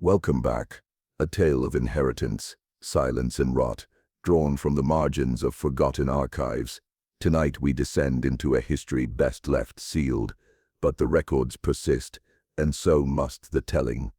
Welcome back. A tale of inheritance, silence and rot, drawn from the margins of forgotten archives. Tonight we descend into a history best left sealed, but the records persist, and so must the telling.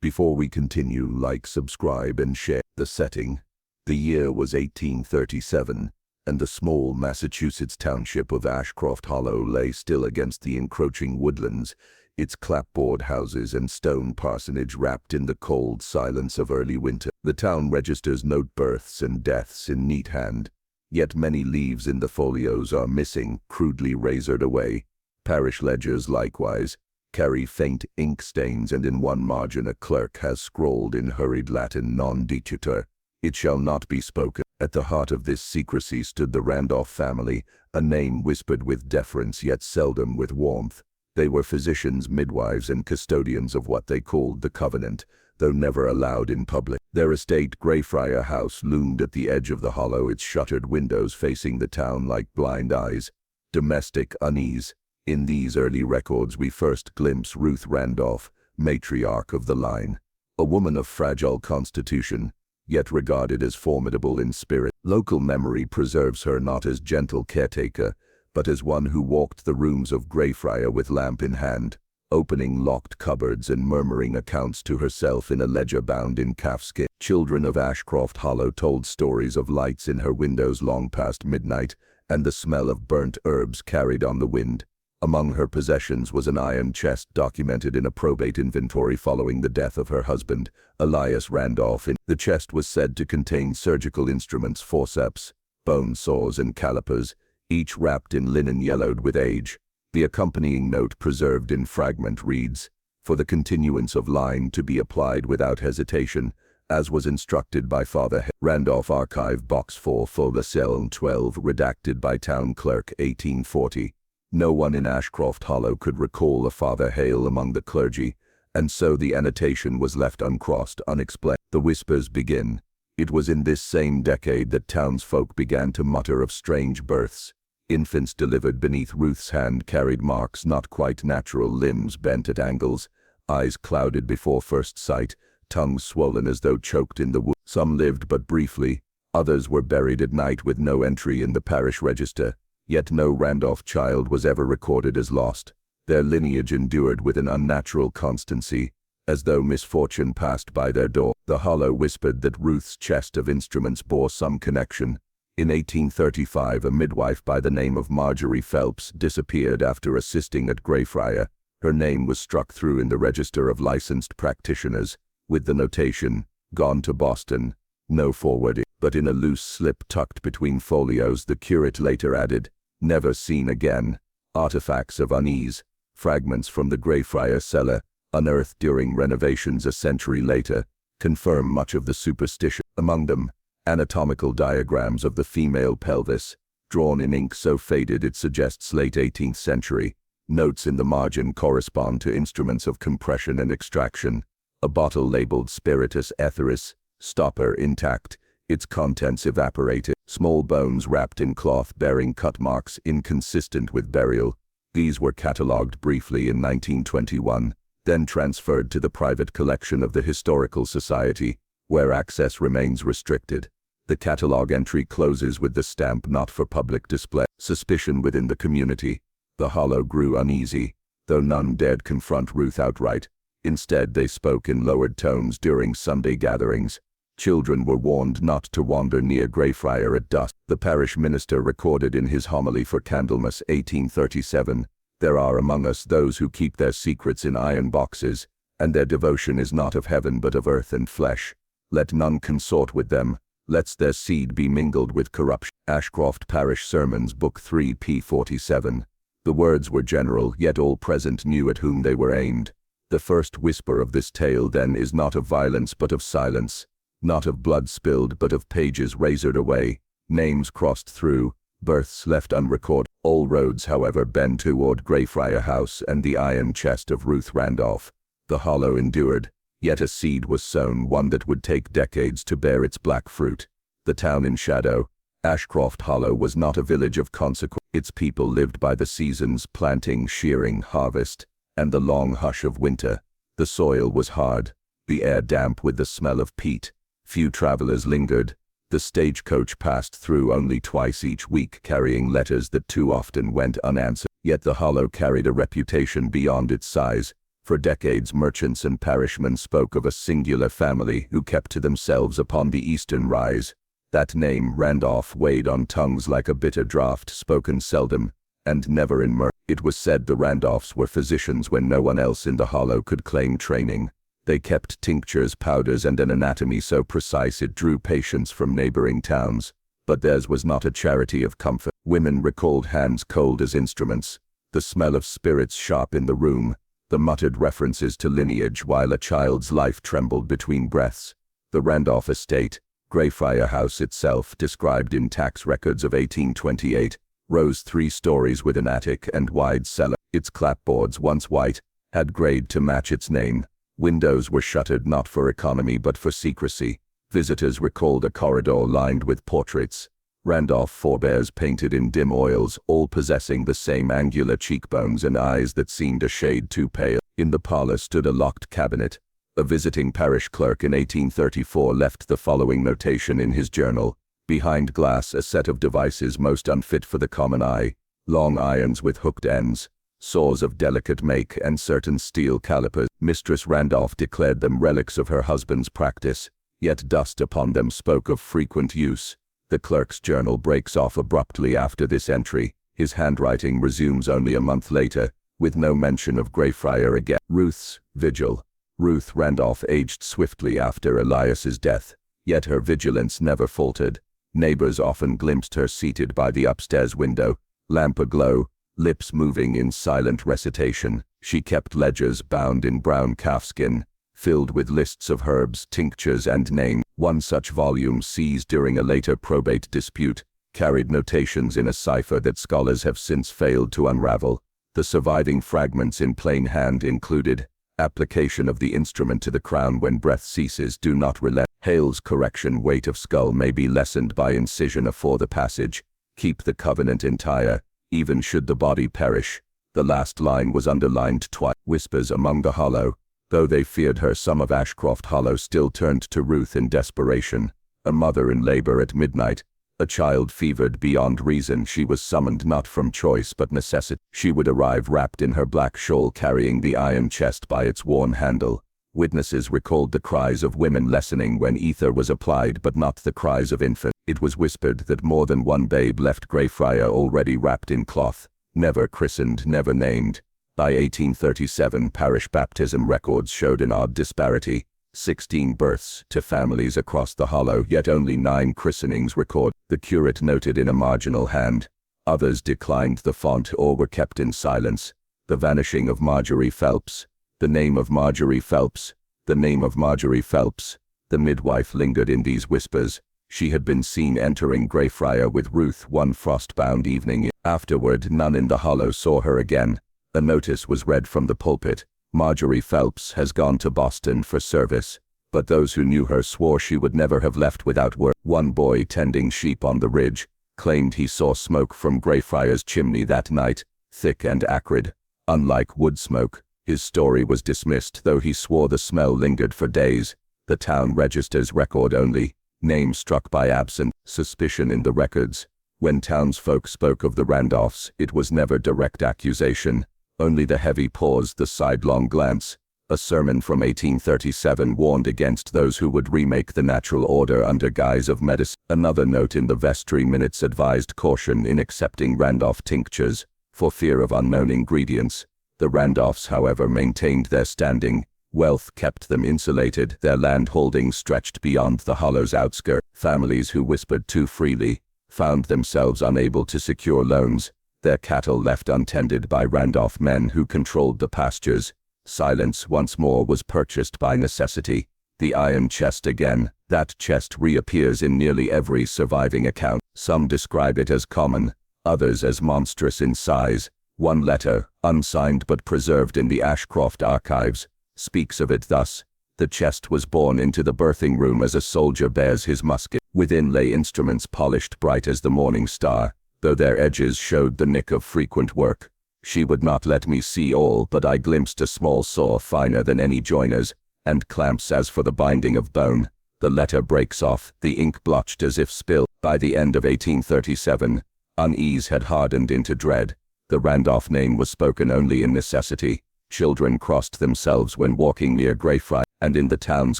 Before we continue, like, subscribe, and share. The setting. The year was 1837, and the small Massachusetts township of Ashcroft Hollow lay still against the encroaching woodlands, its clapboard houses and stone parsonage wrapped in the cold silence of early winter. The town registers note births and deaths in neat hand, yet many leaves in the folios are missing, crudely razored away. Parish ledgers likewise carry faint ink stains, and in one margin a clerk has scrawled in hurried Latin, non dicitur, "It shall not be spoken." At the heart of this secrecy stood the Randolph family, a name whispered with deference yet seldom with warmth. They were physicians, midwives, and custodians of what they called the Covenant, though never allowed in public. Their estate, Greyfriar House, loomed at the edge of the hollow, its shuttered windows facing the town like blind eyes. Domestic unease. In these early records we first glimpse Ruth Randolph, matriarch of the line. A woman of fragile constitution, yet regarded as formidable in spirit. Local memory preserves her not as gentle caretaker, but as one who walked the rooms of Greyfriar with lamp in hand, opening locked cupboards and murmuring accounts to herself in a ledger bound in calfskin. Children of Ashcroft Hollow told stories of lights in her windows long past midnight, and the smell of burnt herbs carried on the wind. Among her possessions was an iron chest documented in a probate inventory following the death of her husband, Elias Randolph. The chest was said to contain surgical instruments, forceps, bone saws, and calipers, each wrapped in linen yellowed with age. The accompanying note, preserved in fragment, reads, "For the continuance of line to be applied without hesitation, as was instructed by Father Randolph, Archive, Box 4, Folklore 12, redacted by Town Clerk, 1840. No one in Ashcroft Hollow could recall a Father Hale among the clergy, and so the annotation was left uncrossed, unexplained. The whispers begin. It was in this same decade that townsfolk began to mutter of strange births. Infants delivered beneath Ruth's hand carried marks not quite natural, limbs bent at angles, eyes clouded before first sight, tongues swollen as though choked in the wood. Some lived but briefly, others were buried at night with no entry in the parish register, yet no Randolph child was ever recorded as lost. Their lineage endured with an unnatural constancy, as though misfortune passed by their door. The Hollow whispered that Ruth's chest of instruments bore some connection. In 1835, a midwife by the name of Marjorie Phelps disappeared after assisting at Greyfriar. Her name was struck through in the register of licensed practitioners, with the notation, "Gone to Boston, no forwarding." But in a loose slip tucked between folios the curate later added, "Never seen again." Artifacts of unease, fragments from the Greyfriar cellar, unearthed during renovations a century later, confirm much of the superstition. Among them, anatomical diagrams of the female pelvis, drawn in ink so faded it suggests late 18th century. Notes in the margin correspond to instruments of compression and extraction. A bottle labeled Spiritus Etheris, stopper intact, its contents evaporated. Small bones wrapped in cloth bearing cut marks inconsistent with burial. These were catalogued briefly in 1921, then transferred to the private collection of the Historical Society, where access remains restricted. The catalogue entry closes with the stamp, "Not for public display." Suspicion within the community. The Hollow grew uneasy, though none dared confront Ruth outright. Instead, they spoke in lowered tones during Sunday gatherings. Children were warned not to wander near Greyfriar at dusk. The parish minister recorded in his homily for Candlemas, 1837, "There are among us those who keep their secrets in iron boxes, and their devotion is not of heaven but of earth and flesh. Let none consort with them, lest their seed be mingled with corruption." Ashcroft Parish Sermons, Book 3, p. 47. The words were general, yet all present knew at whom they were aimed. The first whisper of this tale, then, is not of violence but of silence, not of blood spilled but of pages razored away, names crossed through, births left unrecorded. All roads, however, bend toward Greyfriar House and the iron chest of Ruth Randolph. The Hollow endured, yet a seed was sown, one that would take decades to bear its black fruit. The town in shadow, Ashcroft Hollow was not a village of consequence. Its people lived by the seasons, planting, shearing, harvest, and the long hush of winter. The soil was hard, the air damp with the smell of peat. Few travelers lingered. The stagecoach passed through only twice each week, carrying letters that too often went unanswered. Yet the hollow carried a reputation beyond its size. For decades, merchants and parishmen spoke of a singular family who kept to themselves upon the eastern rise. That name, Randolph, weighed on tongues like a bitter draught, spoken seldom, and never in mirth. It was said the Randolphs were physicians when no one else in the hollow could claim training. They kept tinctures, powders, and an anatomy so precise it drew patients from neighboring towns. But theirs was not a charity of comfort. Women recalled hands cold as instruments, the smell of spirits sharp in the room, the muttered references to lineage while a child's life trembled between breaths. The Randolph estate, Greyfriar House itself, described in tax records of 1828, rose 3 stories with an attic and wide cellar. Its clapboards, once white, had grayed to match its name. Windows were shuttered not for economy but for secrecy. Visitors recalled a corridor lined with portraits. Randolph forebears painted in dim oils, all possessing the same angular cheekbones and eyes that seemed a shade too pale. In the parlor stood a locked cabinet. A visiting parish clerk in 1834 left the following notation in his journal. Behind glass, a set of devices most unfit for the common eye. Long irons with hooked ends, saws of delicate make, and certain steel calipers. Mistress Randolph declared them relics of her husband's practice, yet dust upon them spoke of frequent use. The clerk's journal breaks off abruptly after this entry. His handwriting resumes only a month later, with no mention of Greyfriar again. Ruth's vigil. Ruth Randolph aged swiftly after Elias's death, yet her vigilance never faltered. Neighbors often glimpsed her seated by the upstairs window, lamp aglow, lips moving in silent recitation. She kept ledgers bound in brown calfskin, filled with lists of herbs, tinctures, and names. One such volume, seized during a later probate dispute, carried notations in a cipher that scholars have since failed to unravel. The surviving fragments in plain hand included: application of the instrument to the crown when breath ceases, do not relent. Hale's correction, weight of skull may be lessened by incision afore the passage. Keep the covenant entire, even should the body perish. The last line was underlined twice. Whispers among the hollow. Though they feared her, some of Ashcroft Hollow still turned to Ruth in desperation. A mother in labor at midnight, a child fevered beyond reason. She was summoned not from choice but necessity. She would arrive wrapped in her black shawl, carrying the iron chest by its worn handle. Witnesses recalled the cries of women lessening when ether was applied, but not the cries of infants. It was whispered that more than one babe left Greyfriar already wrapped in cloth, never christened, never named. By 1837, parish baptism records showed an odd disparity: 16 births to families across the hollow, yet only 9 christenings recorded. The curate noted in a marginal hand. Others declined the font or were kept in silence. The vanishing of Marjorie Phelps. The name of Marjorie Phelps. The name of Marjorie Phelps. The midwife lingered in these whispers. She had been seen entering Greyfriar with Ruth one frost-bound evening. Afterward, none in the hollow saw her again. A notice was read from the pulpit: Marjorie Phelps has gone to Boston for service. But those who knew her swore she would never have left without word. One boy tending sheep on the ridge claimed he saw smoke from Greyfriar's chimney that night, thick and acrid, unlike wood smoke. His story was dismissed, though he swore the smell lingered for days. The town registers record only names struck by absent suspicion in the records. When townsfolk spoke of the Randolphs, it was never direct accusation, only the heavy pause, the sidelong glance. A sermon from 1837 warned against those who would remake the natural order under guise of medicine. Another note in the vestry minutes advised caution in accepting Randolph tinctures, for fear of unknown ingredients. The Randolphs, however, maintained their standing. Wealth kept them insulated. Their land holdings stretched beyond the hollow's outskirts. Families who whispered too freely found themselves unable to secure loans. Their cattle left untended by Randolph men who controlled the pastures. Silence once more was purchased by necessity. The iron chest again. That chest reappears in nearly every surviving account. Some describe it as common, others as monstrous in size. One letter, unsigned but preserved in the Ashcroft archives, speaks of it thus: the chest was borne into the birthing room as a soldier bears his musket. Within lay instruments polished bright as the morning star, though their edges showed the nick of frequent work. She would not let me see all, but I glimpsed a small saw finer than any joiner's, and clamps as for the binding of bone. The letter breaks off, the ink blotched as if spilled. By the end of 1837, unease had hardened into dread. The Randolph name was spoken only in necessity. Children crossed themselves when walking near Greyfriars, and in the town's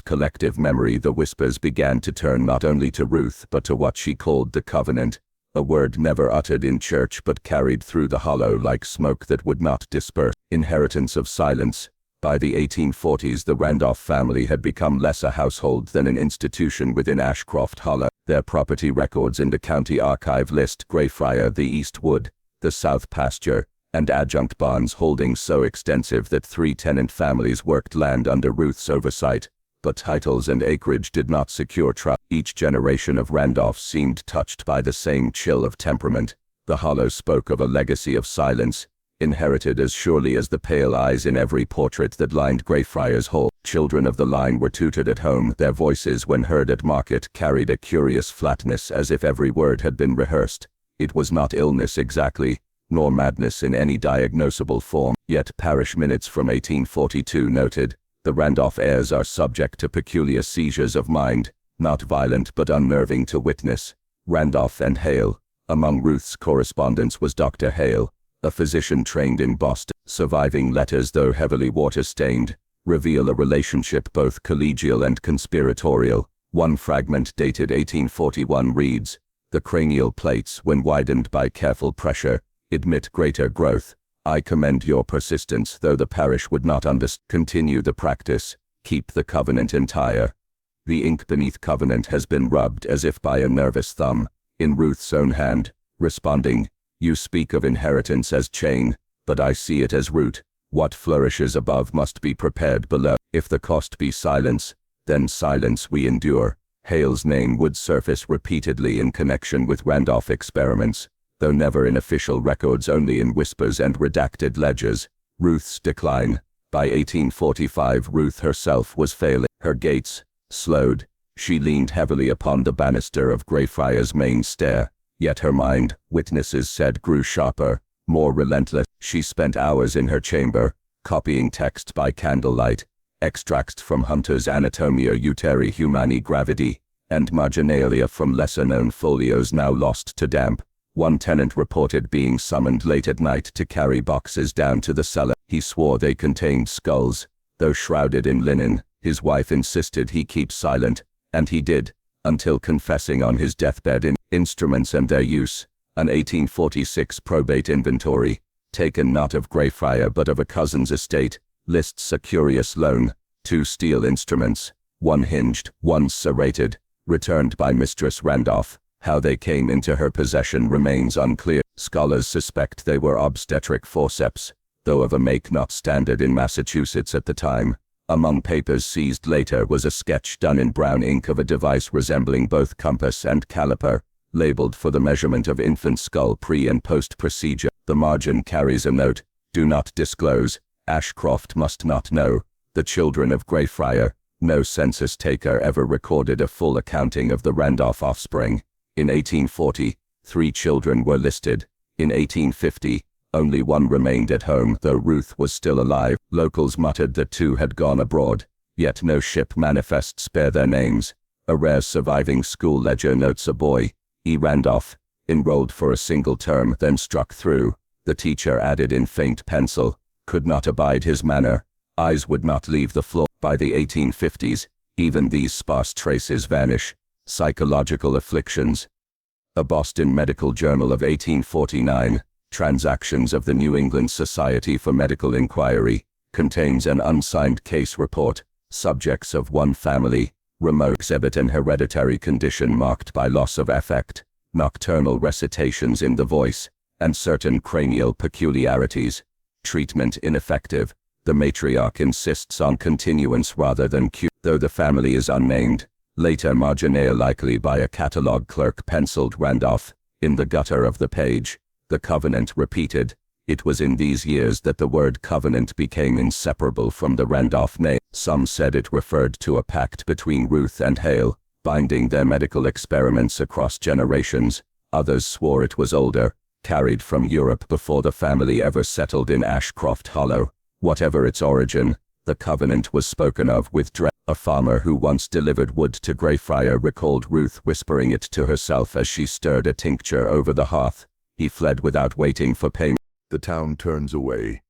collective memory the whispers began to turn not only to Ruth but to what she called the covenant, a word never uttered in church but carried through the hollow like smoke that would not disperse. Inheritance of silence. By the 1840s the Randolph family had become less a household than an institution within Ashcroft Hollow. Their property records in the county archive list Greyfriar, the East Wood, the South Pasture, and adjunct barns holdings so extensive that 3 tenant families worked land under Ruth's oversight, but titles and acreage did not secure trust. Each generation of Randolphs seemed touched by the same chill of temperament. The hollow spoke of a legacy of silence, inherited as surely as the pale eyes in every portrait that lined Greyfriars Hall. Children of the line were tutored at home. Their voices, when heard at market, carried a curious flatness as if every word had been rehearsed. It was not illness exactly, nor madness in any diagnosable form. Yet parish minutes from 1842 noted, the Randolph heirs are subject to peculiar seizures of mind, not violent but unnerving to witness. Randolph and Hale. Among Ruth's correspondents was Dr. Hale, a physician trained in Boston. Surviving letters, though heavily water-stained, reveal a relationship both collegial and conspiratorial. One fragment dated 1841 reads, "The cranial plates, when widened by careful pressure, admit greater growth. I commend your persistence, though the parish would not continue the practice. Keep the covenant entire." The ink beneath covenant has been rubbed as if by a nervous thumb, in Ruth's own hand, responding, "You speak of inheritance as chain, but I see it as root. What flourishes above must be prepared below. If the cost be silence, then silence we endure." Hale's name would surface repeatedly in connection with Randolph experiments, though never in official records, only in whispers and redacted ledgers. Ruth's decline. By 1845 Ruth herself was failing. Her gaits slowed. She leaned heavily upon the banister of Greyfriars' main stair, yet her mind, witnesses said, grew sharper, more relentless. She spent hours in her chamber, copying text by candlelight, extracts from Hunter's Anatomia Uteri Humani Gravidi, and marginalia from lesser-known folios now lost to damp. One tenant reported being summoned late at night to carry boxes down to the cellar. He swore they contained skulls, though shrouded in linen. His wife insisted he keep silent, and he did, until confessing on his deathbed. In instruments and their use, an 1846 probate inventory, taken not of Greyfriar but of a cousin's estate, lists a curious loan: 2 steel instruments, one hinged, one serrated, returned by Mistress Randolph. How they came into her possession remains unclear. Scholars suspect they were obstetric forceps, though of a make not standard in Massachusetts at the time. Among papers seized later was a sketch done in brown ink of a device resembling both compass and caliper, labeled for the measurement of infant skull pre- and post-procedure. The margin carries a note: "Do not disclose. Ashcroft must not know. The children of Greyfriar." No census taker ever recorded a full accounting of the Randolph offspring. In 1840, 3 children were listed. In 1850, only 1 remained at home, though Ruth was still alive. Locals muttered that 2 had gone abroad, yet no ship manifests bear their names. A rare surviving school ledger notes a boy, E. Randolph, enrolled for a single term, then struck through. The teacher added in faint pencil, "Could not abide his manner. Eyes would not leave the floor." By the 1850s, even these sparse traces vanish. Psychological afflictions. A Boston Medical Journal of 1849, Transactions of the New England Society for Medical Inquiry, contains an unsigned case report. Subjects of one family, remote, exhibit an hereditary condition marked by loss of affect, nocturnal recitations in the voice, and certain cranial peculiarities. Treatment ineffective. The matriarch insists on continuance rather than cure, though the family is unnamed. Later marginalia, likely by a catalogue clerk, penciled Randolph in the gutter of the page. The covenant repeated. It was in these years that the word covenant became inseparable from the Randolph name. Some said it referred to a pact between Ruth and Hale, binding their medical experiments across generations. Others swore it was older, carried from Europe before the family ever settled in Ashcroft Hollow. Whatever its origin, The covenant was spoken of with dread. A farmer who once delivered wood to Greyfriar recalled Ruth whispering it to herself as she stirred a tincture over the hearth. He fled without waiting for payment. The town turns away.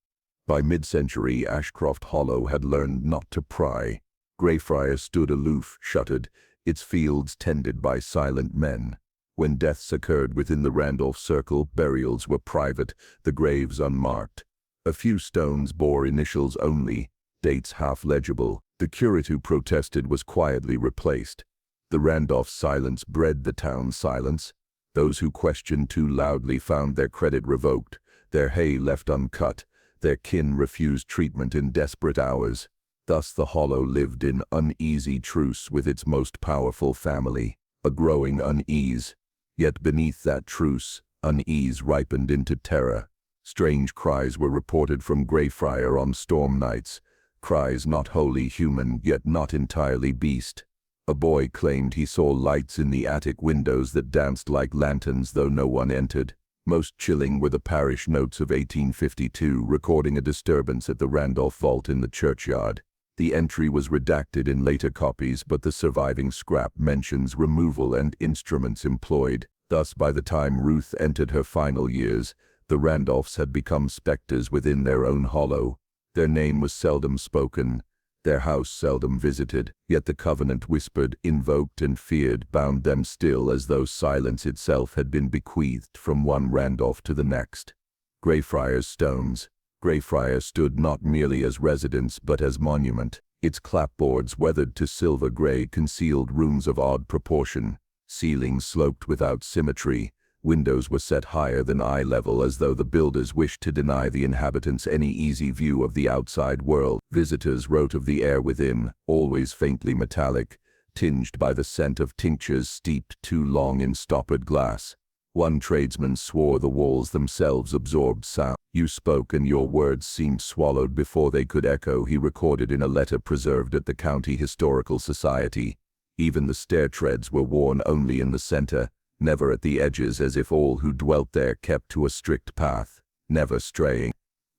By mid-century, Ashcroft Hollow had learned not to pry. Greyfriars stood aloof, shuttered, its fields tended by silent men. When deaths occurred within the Randolph circle, burials were private, the graves unmarked. A few stones bore initials only, dates half-legible. The curate who protested was quietly replaced. The Randolph silence bred the town's silence. Those who questioned too loudly found their credit revoked, their hay left uncut, their kin refused treatment in desperate hours. Thus the Hollow lived in uneasy truce with its most powerful family, a growing unease. Yet beneath that truce, unease ripened into terror. Strange cries were reported from Greyfriar on storm nights, cries not wholly human, yet not entirely beast. A boy claimed he saw lights in the attic windows that danced like lanterns though no one entered. Most chilling were the parish notes of 1852 recording a disturbance at the Randolph vault in the churchyard. The entry was redacted in later copies, but the surviving scrap mentions removal and instruments employed. Thus, by the time Ruth entered her final years, the Randolphs had become specters within their own hollow. Their name was seldom spoken, their house seldom visited, yet the covenant whispered, invoked and feared bound them still, as though silence itself had been bequeathed from one Randolph to the next. Greyfriars stones. Greyfriar stood not merely as residence but as monument. Its clapboards, weathered to silver grey, concealed rooms of odd proportion. Ceilings sloped without symmetry. Windows were set higher than eye level, as though the builders wished to deny the inhabitants any easy view of the outside world. Visitors wrote of the air within, always faintly metallic, tinged by the scent of tinctures steeped too long in stoppered glass. One tradesman swore the walls themselves absorbed sound. You spoke and your words seemed swallowed before they could echo, he recorded in a letter preserved at the County Historical Society. Even the stair treads were worn only in the center, never at the edges, as if all who dwelt there kept to a strict path, never straying.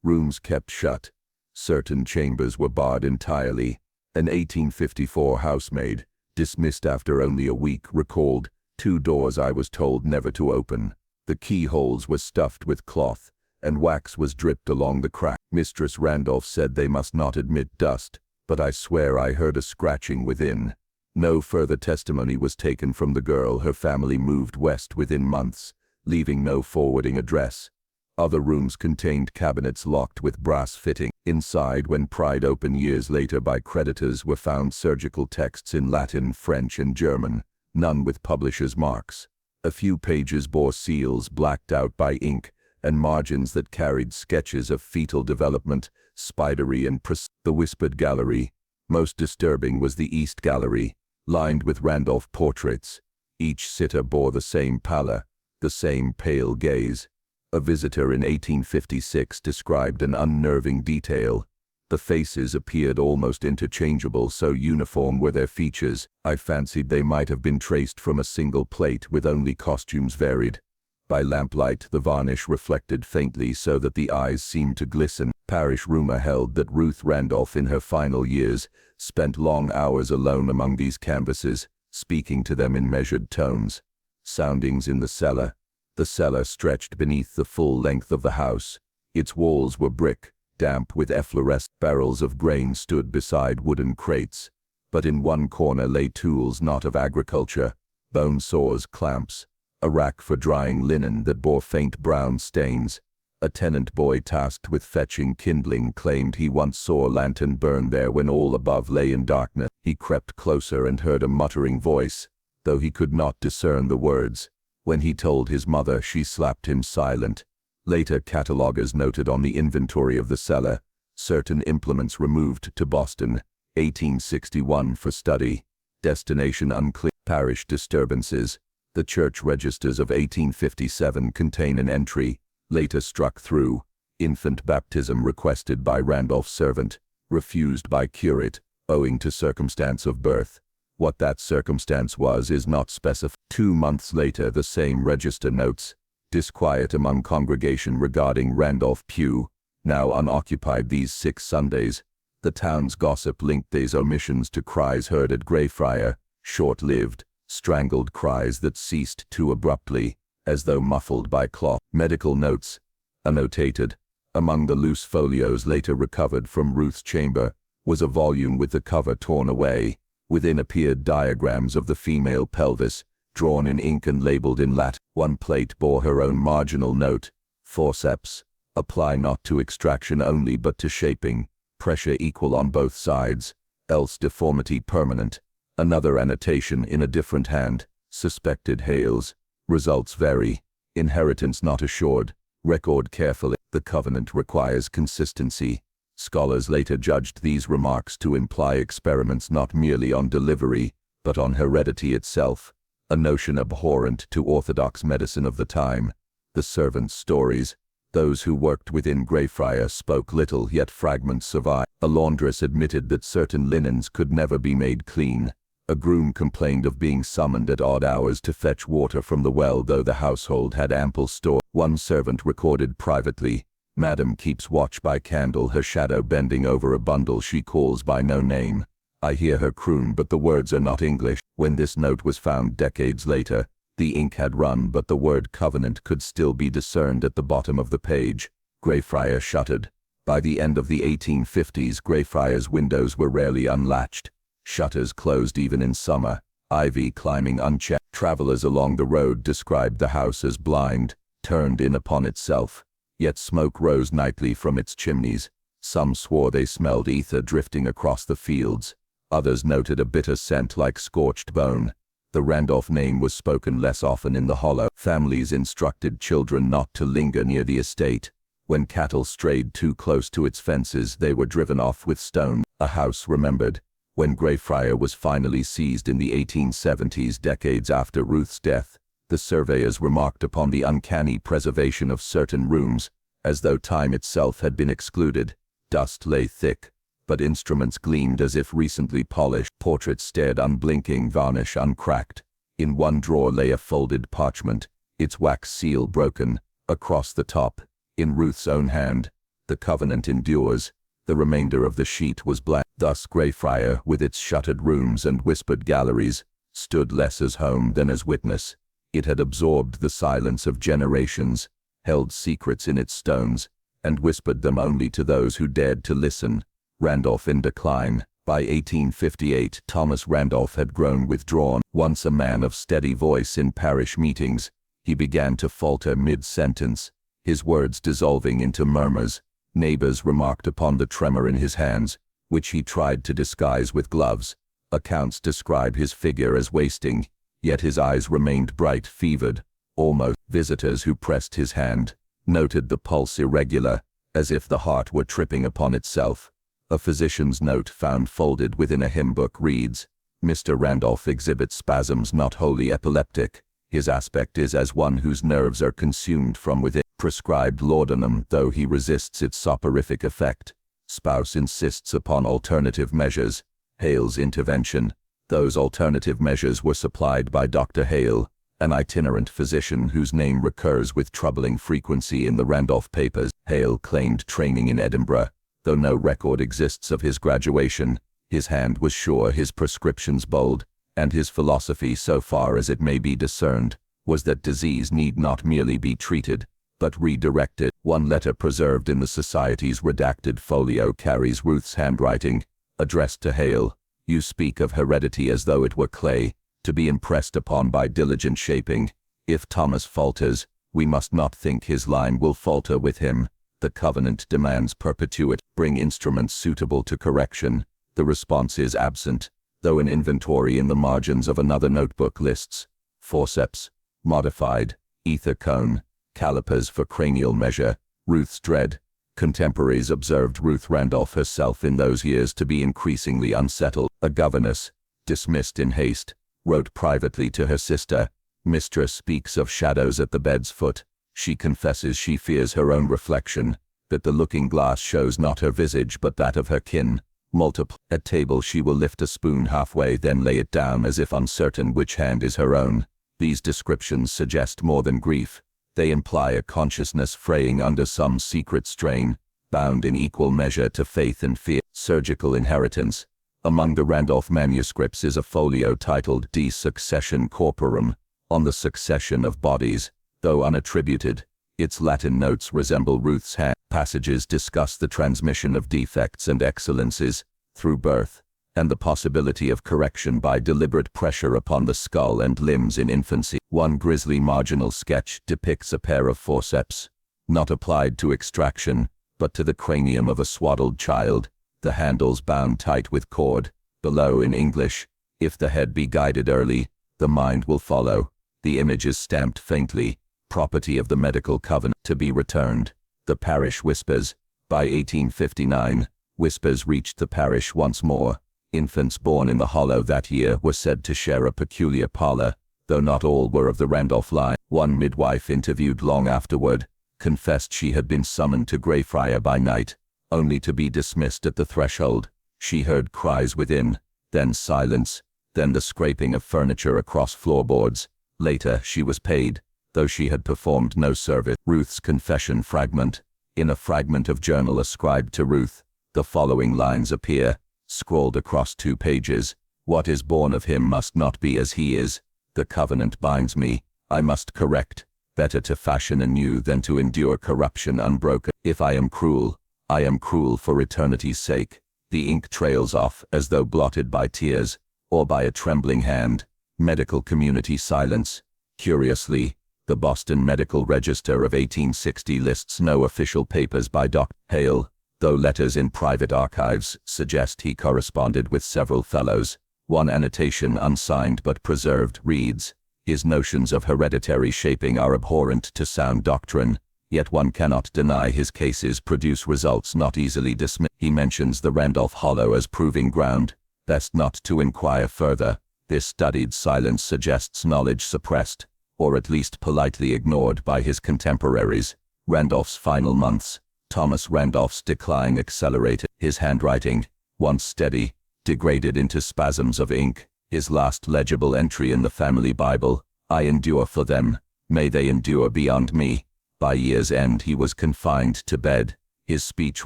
Rooms kept shut. Certain chambers were barred entirely. An 1854 housemaid, dismissed after only a week, recalled, 2 doors I was told never to open. The keyholes were stuffed with cloth, and wax was dripped along the crack. Mistress Randolph said they must not admit dust, but I swear I heard a scratching within. No further testimony was taken from the girl. Her family moved west within months, leaving no forwarding address. Other rooms contained cabinets locked with brass fitting. Inside, when pried open years later by creditors, were found surgical texts in Latin, French, and German, none with publishers' marks. A few pages bore seals blacked out by ink, and margins that carried sketches of fetal development, spidery and The whispered gallery. Most disturbing was the East Gallery, lined with Randolph portraits. Each sitter bore the same pallor, the same pale gaze. A visitor in 1856 described an unnerving detail. The faces appeared almost interchangeable, so uniform were their features. I fancied they might have been traced from a single plate, with only costumes varied. By lamplight, the varnish reflected faintly so that the eyes seemed to glisten. Parish rumor held that Ruth Randolph, in her final years, spent long hours alone among these canvases, speaking to them in measured tones. Soundings in the cellar. The cellar stretched beneath the full length of the house. Its walls were brick, damp with efflorescent. Barrels of grain stood beside wooden crates, but in one corner lay tools not of agriculture, bone saws, clamps, a rack for drying linen that bore faint brown stains. A tenant boy tasked with fetching kindling claimed he once saw a lantern burn there when all above lay in darkness. He crept closer and heard a muttering voice, though he could not discern the words. When he told his mother, she slapped him silent. Later catalogers noted on the inventory of the cellar, certain implements removed to Boston, 1861, for study. Destination unclear. Parish disturbances. The church registers of 1857 contain an entry, later struck through, infant baptism requested by Randolph's servant, refused by curate, owing to circumstance of birth. What that circumstance was is not specified. 2 months later, the same register notes, disquiet among congregation regarding Randolph pew, now unoccupied these 6 Sundays. The town's gossip linked these omissions to cries heard at Greyfriar, short-lived, strangled cries that ceased too abruptly, as though muffled by cloth. Medical notes, annotated. Among the loose folios later recovered from Ruth's chamber was a volume with the cover torn away. Within appeared diagrams of the female pelvis, drawn in ink and labeled in Latin. One plate bore her own marginal note: forceps, apply not to extraction only but to shaping, pressure equal on both sides, else deformity permanent. Another annotation in a different hand: suspected Hales, results vary, inheritance not assured, record carefully. The covenant requires consistency. Scholars later judged these remarks to imply experiments not merely on delivery, but on heredity itself, a notion abhorrent to orthodox medicine of the time. The servants' stories. Those who worked within Greyfriar spoke little, yet fragments survive. A laundress admitted that certain linens could never be made clean. A groom complained of being summoned at odd hours to fetch water from the well, though the household had ample store. One servant recorded privately, "Madam keeps watch by candle, her shadow bending over a bundle she calls by no name. I hear her croon, but the words are not English." When this note was found decades later, the ink had run, but the word covenant could still be discerned at the bottom of the page. Greyfriar shuttered. By the end of the 1850s, Greyfriar's windows were rarely unlatched. Shutters closed even in summer, ivy climbing unchecked. Travelers along the road described the house as blind, turned in upon itself. Yet smoke rose nightly from its chimneys. Some swore they smelled ether drifting across the fields. Others noted a bitter scent like scorched bone. The Randolph name was spoken less often in the hollow. Families instructed children not to linger near the estate. When cattle strayed too close to its fences, they were driven off with stones. A house remembered. When Greyfriar was finally seized in the 1870s, decades after Ruth's death, the surveyors remarked upon the uncanny preservation of certain rooms, as though time itself had been excluded. Dust lay thick, but instruments gleamed as if recently polished. Portraits stared unblinking, varnish uncracked. In one drawer lay a folded parchment, its wax seal broken. Across the top, in Ruth's own hand, the covenant endures. The remainder of the sheet was blank. Thus Greyfriar, with its shuttered rooms and whispered galleries, stood less as home than as witness. It had absorbed the silence of generations, held secrets in its stones, and whispered them only to those who dared to listen. Randolph in decline. By 1858, Thomas Randolph had grown withdrawn. Once a man of steady voice in parish meetings, he began to falter mid-sentence, his words dissolving into murmurs. Neighbors remarked upon the tremor in his hands, which he tried to disguise with gloves. Accounts describe his figure as wasting, yet his eyes remained bright, fevered, almost. Visitors who pressed his hand noted the pulse irregular, as if the heart were tripping upon itself. A physician's note found folded within a hymn book reads, "Mr. Randolph exhibits spasms not wholly epileptic. His aspect is as one whose nerves are consumed from within. Prescribed laudanum, though he resists its soporific effect. Spouse insists upon alternative measures. Hale's intervention. Those alternative measures were supplied by Dr. Hale, an itinerant physician whose name recurs with troubling frequency in the Randolph papers. Hale claimed training in Edinburgh, though no record exists of his graduation. His hand was sure, his prescriptions bold, and his philosophy, so far as it may be discerned, was that disease need not merely be treated, but redirected. One letter preserved in the Society's redacted folio carries Ruth's handwriting, addressed to Hale. "You speak of heredity as though it were clay, to be impressed upon by diligent shaping. If Thomas falters, we must not think his line will falter with him. The covenant demands perpetuity. Bring instruments suitable to correction." The response is absent, though an inventory in the margins of another notebook lists forceps, modified, ether cone, calipers for cranial measure. Ruth's dread. Contemporaries observed Ruth Randolph herself in those years to be increasingly unsettled. A governess, dismissed in haste, wrote privately to her sister. Mistress speaks of shadows at the bed's foot. She confesses she fears her own reflection, that the looking-glass shows not her visage but that of her kin. Multiple. At table she will lift a spoon halfway, then lay it down as if uncertain which hand is her own. These descriptions suggest more than grief. They imply a consciousness fraying under some secret strain, bound in equal measure to faith and fear. Surgical inheritance. Among the Randolph manuscripts is a folio titled De Succession Corporum, on the succession of bodies, though unattributed. Its Latin notes resemble Ruth's hand. Passages discuss the transmission of defects and excellences through birth, and the possibility of correction by deliberate pressure upon the skull and limbs in infancy. One grisly marginal sketch depicts a pair of forceps, not applied to extraction, but to the cranium of a swaddled child, the handles bound tight with cord. Below in English, "If the head be guided early, the mind will follow." The image is stamped faintly, "Property of the medical covenant, to be returned." The parish whispers. By 1859, whispers reached the parish once more. Infants born in the Hollow that year were said to share a peculiar pallor, though not all were of the Randolph line. One midwife interviewed long afterward confessed she had been summoned to Greyfriar by night, only to be dismissed at the threshold. She heard cries within, then silence, then the scraping of furniture across floorboards. Later she was paid, though she had performed no service. Ruth's confession fragment. In a fragment of journal ascribed to Ruth, the following lines appear, scrawled across 2 pages. "What is born of him must not be as he is. The covenant binds me. I must correct. Better to fashion anew than to endure corruption unbroken. If I am cruel for eternity's sake." The ink trails off as though blotted by tears, or by a trembling hand. Medical community silence. Curiously, the Boston Medical Register of 1860 lists no official papers by Dr. Hale, though letters in private archives suggest he corresponded with several fellows. One annotation, unsigned but preserved, reads, "His notions of hereditary shaping are abhorrent to sound doctrine, yet one cannot deny his cases produce results not easily dismissed." He mentions the Randolph Hollow as proving ground. Best not to inquire further. This studied silence suggests knowledge suppressed, or at least politely ignored by his contemporaries. Randolph's final months. Thomas Randolph's decline accelerated. His handwriting, once steady, degraded into spasms of ink. His last legible entry in the family Bible, "I endure for them, may they endure beyond me." By year's end he was confined to bed, his speech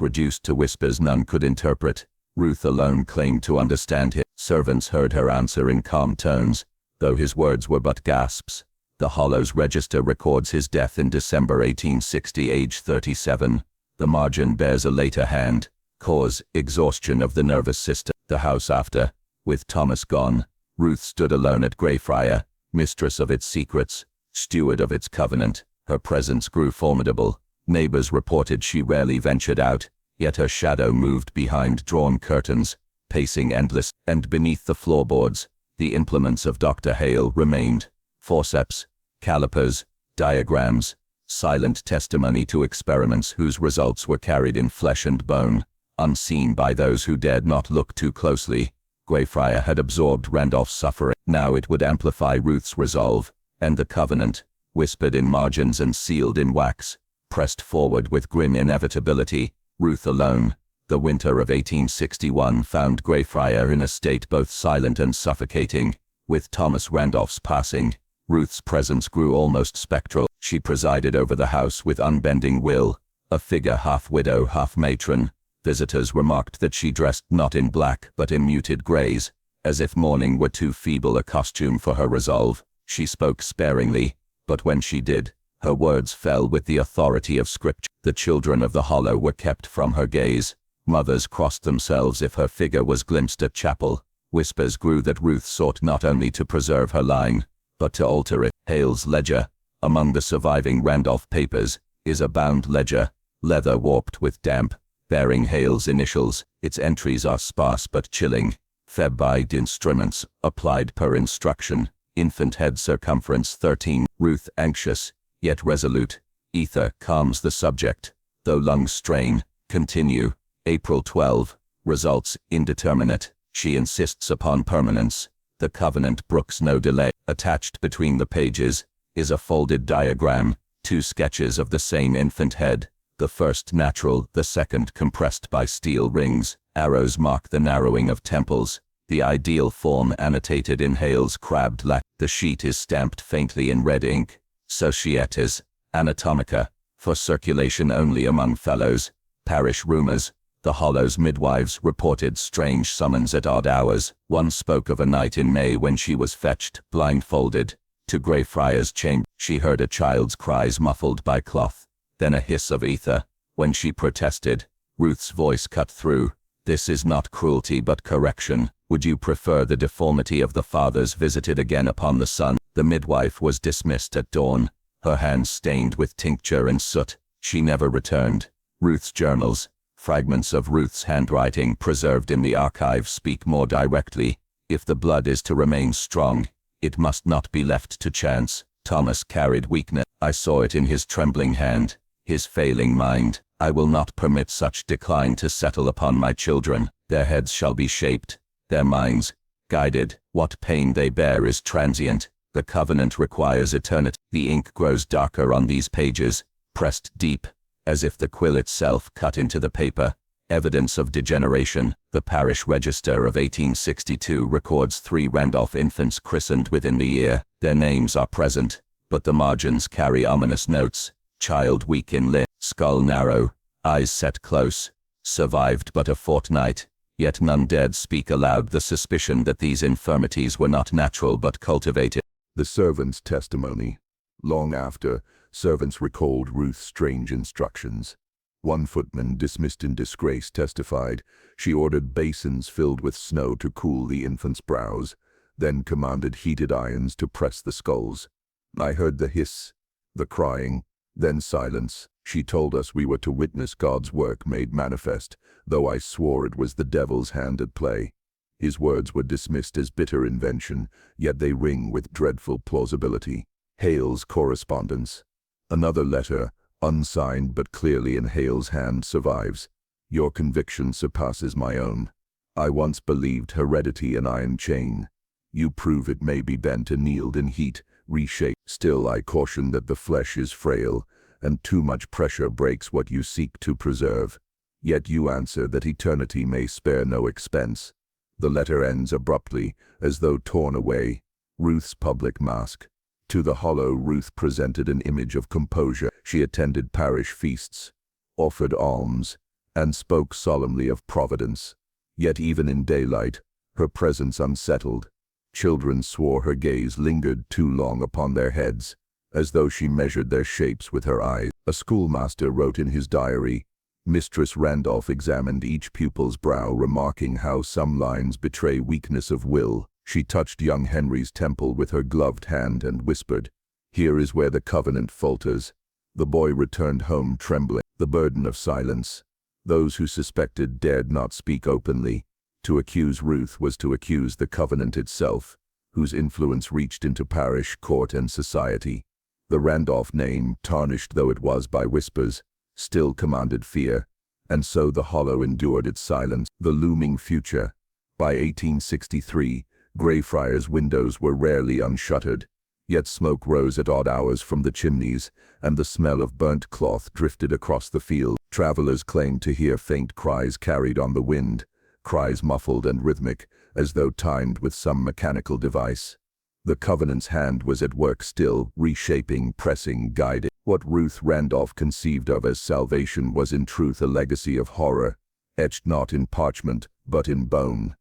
reduced to whispers none could interpret. Ruth alone claimed to understand him. Servants heard her answer in calm tones, though his words were but gasps. The Hollow's register records his death in December 1860, aged 37. The margin bears a later hand. Cause, exhaustion of the nervous system. The house after. With Thomas gone, Ruth stood alone at Greyfriar, mistress of its secrets, steward of its covenant. Her presence grew formidable. Neighbors reported she rarely ventured out, yet her shadow moved behind drawn curtains, pacing endless. And beneath the floorboards, the implements of Dr. Hale remained. Forceps, calipers, diagrams, silent testimony to experiments whose results were carried in flesh and bone, unseen by those who dared not look too closely. Greyfriar had absorbed Randolph's suffering. Now it would amplify Ruth's resolve, and the covenant, whispered in margins and sealed in wax, pressed forward with grim inevitability. Ruth alone. The winter of 1861 found Greyfriar in a state both silent and suffocating. With Thomas Randolph's passing, Ruth's presence grew almost spectral. She presided over the house with unbending will, a figure half widow, half matron. Visitors remarked that she dressed not in black but in muted grays, as if mourning were too feeble a costume for her resolve. She spoke sparingly, but when she did, her words fell with the authority of scripture. The children of the Hollow were kept from her gaze. Mothers crossed themselves if her figure was glimpsed at chapel. Whispers grew that Ruth sought not only to preserve her line, but to alter it. Hale's ledger. Among the surviving Randolph papers is a bound ledger, leather warped with damp, bearing Hale's initials. Its entries are sparse but chilling. Febide instruments, applied per instruction. Infant head circumference 13. Ruth anxious, yet resolute. Ether calms the subject, though lungs strain. Continue. April 12. Results indeterminate. She insists upon permanence. The covenant brooks no delay. Attached between the pages is a folded diagram, 2 sketches of the same infant head. The first natural, the second compressed by steel rings. Arrows mark the narrowing of temples. The ideal form annotated in Hale's crabbed lac. The sheet is stamped faintly in red ink. Societas Anatomica, for circulation only among fellows. Parish rumors. The Hollow's midwives reported strange summons at odd hours. One spoke of a night in May when she was fetched, blindfolded, to Greyfriars chamber. She heard a child's cries muffled by cloth, then a hiss of ether. When she protested, Ruth's voice cut through. "This is not cruelty but correction. Would you prefer the deformity of the fathers visited again upon the son?" The midwife was dismissed at dawn, her hands stained with tincture and soot. She never returned. Ruth's journals, fragments of Ruth's handwriting preserved in the archive, speak more directly. If the blood is to remain strong, it must not be left to chance. Thomas carried weakness. I saw it in his trembling hand, his failing mind. I will not permit such decline to settle upon my children. Their heads shall be shaped, their minds guided. What pain they bear is transient. The covenant requires eternity. The ink grows darker on these pages, pressed deep, as if the quill itself cut into the paper. Evidence of degeneration. The parish register of 1862 records 3 Randolph infants christened within the year. Their names are present, but the margins carry ominous notes. Child weak in limb, skull narrow, eyes set close, survived but a fortnight, yet none dared speak aloud the suspicion that these infirmities were not natural but cultivated. The servant's testimony. Long after, servants recalled Ruth's strange instructions. One footman, dismissed in disgrace, testified she ordered basins filled with snow to cool the infants' brows, then commanded heated irons to press the skulls. I heard the hiss, the crying, then silence. She told us we were to witness God's work made manifest, though I swore it was the devil's hand at play. His words were dismissed as bitter invention, yet they ring with dreadful plausibility. Hale's correspondence. Another letter, unsigned but clearly in Hale's hand, survives. Your conviction surpasses my own. I once believed heredity an iron chain. You prove it may be bent, annealed in heat, reshaped. Still I caution that the flesh is frail, and too much pressure breaks what you seek to preserve. Yet you answer that eternity may spare no expense. The letter ends abruptly, as though torn away. Ruth's public mask. To the Hollow, Ruth presented an image of composure. She attended parish feasts, offered alms, and spoke solemnly of providence. Yet even in daylight, her presence unsettled. Children swore her gaze lingered too long upon their heads, as though she measured their shapes with her eyes. A schoolmaster wrote in his diary, Mistress Randolph examined each pupil's brow, remarking how some lines betray weakness of will. She touched young Henry's temple with her gloved hand and whispered, "Here is where the covenant falters." The boy returned home trembling. The burden of silence. Those who suspected dared not speak openly. To accuse Ruth was to accuse the covenant itself, whose influence reached into parish, court, and society. The Randolph name, tarnished though it was by whispers, still commanded fear, and so the Hollow endured its silence. The looming future. By 1863, Greyfriars' windows were rarely unshuttered, yet smoke rose at odd hours from the chimneys, and the smell of burnt cloth drifted across the field. Travelers claimed to hear faint cries carried on the wind, cries muffled and rhythmic, as though timed with some mechanical device. The covenant's hand was at work still, reshaping, pressing, guiding. What Ruth Randolph conceived of as salvation was in truth a legacy of horror, etched not in parchment, but in bone.